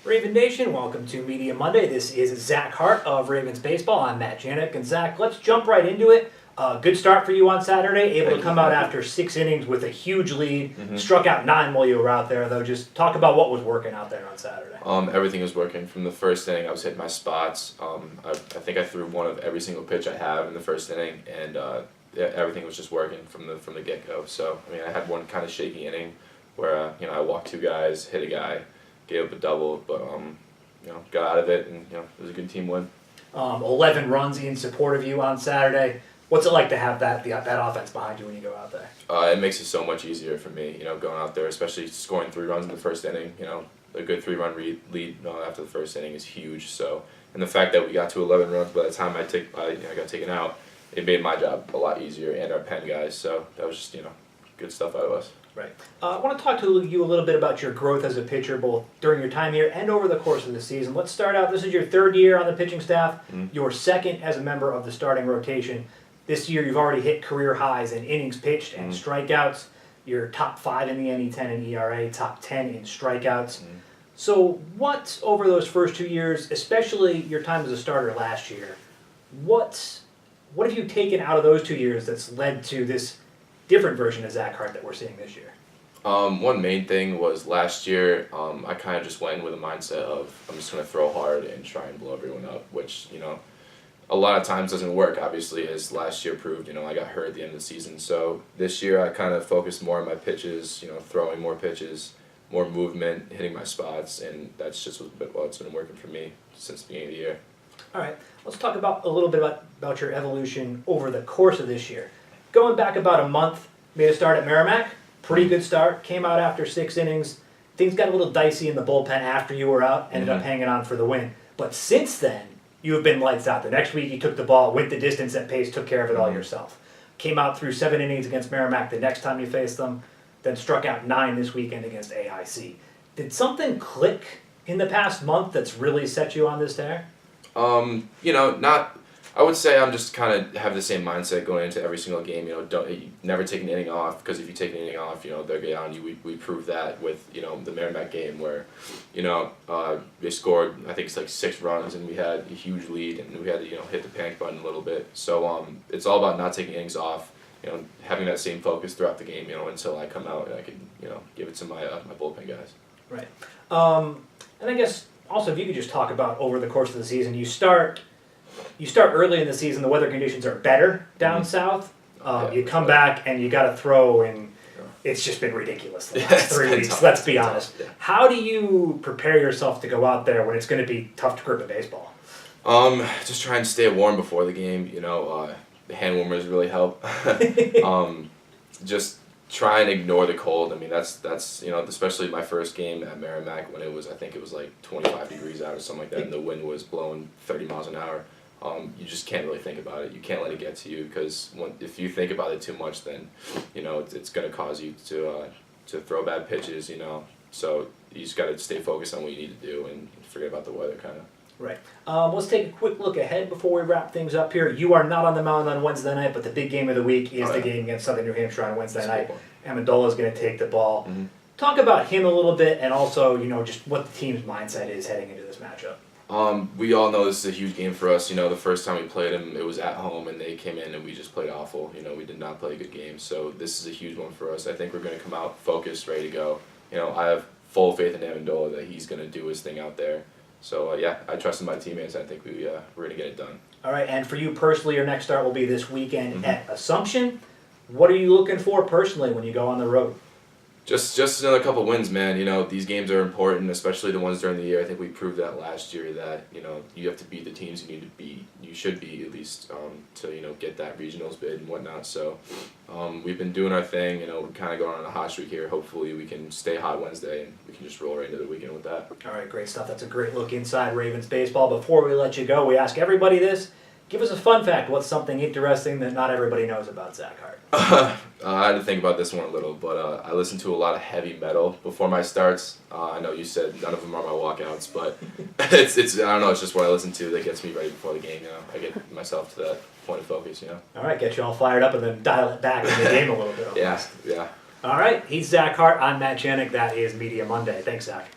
Raven Nation, welcome to Media Monday. This is Zach Hart of Ravens Baseball. I'm Matt Janik. And Zach, let's jump right into it. Good start for you on Saturday. Able to come out after 6 innings with a huge lead. Struck out 9 while you were out there, though. Just talk about what was working out there on Saturday. Everything was working. From the first inning, I was hitting my spots. I think I threw one of every single pitch I have in the first inning, and everything was just working from the get-go. So, I mean, I had one kind of shaky inning where I walked 2 guys, hit a guy, gave up a double, but got out of it, and it was a good team win. 11 runs in support of you on Saturday. What's it like to have that offense behind you when you go out there? It makes it so much easier for me, going out there, especially scoring 3 runs in the first inning. A good 3-run lead after the first inning is huge. So, and the fact that we got to 11 runs by the time I got taken out, it made my job a lot easier, and our pen guys. So that was just good stuff out of us. Right. I want to talk to you a little bit about your growth as a pitcher, both during your time here and over the course of the season. Let's start out. This is your 3rd year on the pitching staff. Your 2nd as a member of the starting rotation. This year, you've already hit career highs in innings pitched and strikeouts. You're top 5 in the NE10 and ERA, top 10 in strikeouts. So what, over those first 2 years, especially your time as a starter last year, what have you taken out of those 2 years that's led to this different version of Zach Hart that we're seeing this year? One main thing was last year, I kind of just went in with a mindset of I'm just going to throw hard and try and blow everyone up, which, a lot of times doesn't work, obviously, as last year proved. I got hurt at the end of the season. So this year I kind of focused more on my pitches, throwing more pitches, more movement, hitting my spots, and that's just what's been working for me since the beginning of the year. All right, let's talk about a little bit about your evolution over the course of this year. Going back about a month, made a start at Merrimack, pretty good start, came out after 6 innings. Things got a little dicey in the bullpen after you were out, ended up hanging on for the win. But since then, you have been lights out. The next week, you took the ball, went the distance at pace, took care of it all yourself. Came out through 7 innings against Merrimack the next time you faced them, then struck out 9 this weekend against AIC. Did something click in the past month that's really set you on this tear? I would say I'm just kind of have the same mindset going into every single game. Don't never take an inning off, because if you take an inning off, they'll get on you. We proved that with the Merrimack game where they scored, I think it's like 6 runs, and we had a huge lead, and we had to hit the panic button a little bit. So it's all about not taking innings off, having that same focus throughout the game, until I come out and I can give it to my bullpen guys. Right. And I guess also if you could just talk about over the course of the season, you start early in the season, the weather conditions are better down south. You come back and you got to throw, and it's just been ridiculous the last 3 weeks, tough. let's be honest. Yeah. How do you prepare yourself to go out there when it's going to be tough to grip a baseball? Just try and stay warm before the game. The hand warmers really help. Just try and ignore the cold. I mean, that's especially my first game at Merrimack when I think it was like 25 degrees out or something like that, and the wind was blowing 30 miles an hour. You just can't really think about it. You can't let it get to you, because if you think about it too much, then it's going to cause you to throw bad pitches. So you just got to stay focused on what you need to do and forget about the weather, kind of. Right. Let's take a quick look ahead before we wrap things up here. You are not on the mound on Wednesday night, but the big game of the week is the game against Southern New Hampshire on Wednesday night. Amendola is going to take the ball. Talk about him a little bit, and also just what the team's mindset is heading into this matchup. We all know this is a huge game for us. The first time we played them, it was at home, and they came in and we just played awful. We did not play a good game. So this is a huge one for us. I think we're going to come out focused, ready to go. I have full faith in Amendola that he's going to do his thing out there. So, I trust in my teammates. I think we're going to get it done. All right, and for you personally, your next start will be this weekend at Assumption. What are you looking for personally when you go on the road? Just another couple wins, man. These games are important, especially the ones during the year. I think we proved that last year that, you have to beat the teams you need to beat. You should be, at least, to, get that regionals bid and whatnot. So we've been doing our thing. We're kind of going on a hot streak here. Hopefully we can stay hot Wednesday and we can just roll right into the weekend with that. All right, great stuff. That's a great look inside Ravens baseball. Before we let you go, we ask everybody this. Give us a fun fact. What's something interesting that not everybody knows about Zach Hart? I had to think about this one a little, but I listen to a lot of heavy metal before my starts. I know you said none of them are my walkouts, but it's I don't know. It's just what I listen to that gets me ready before the game. I get myself to that point of focus. All right, get you all fired up and then dial it back in the game a little bit. Yeah. All right, he's Zach Hart. I'm Matt Janik. That is Media Monday. Thanks, Zach.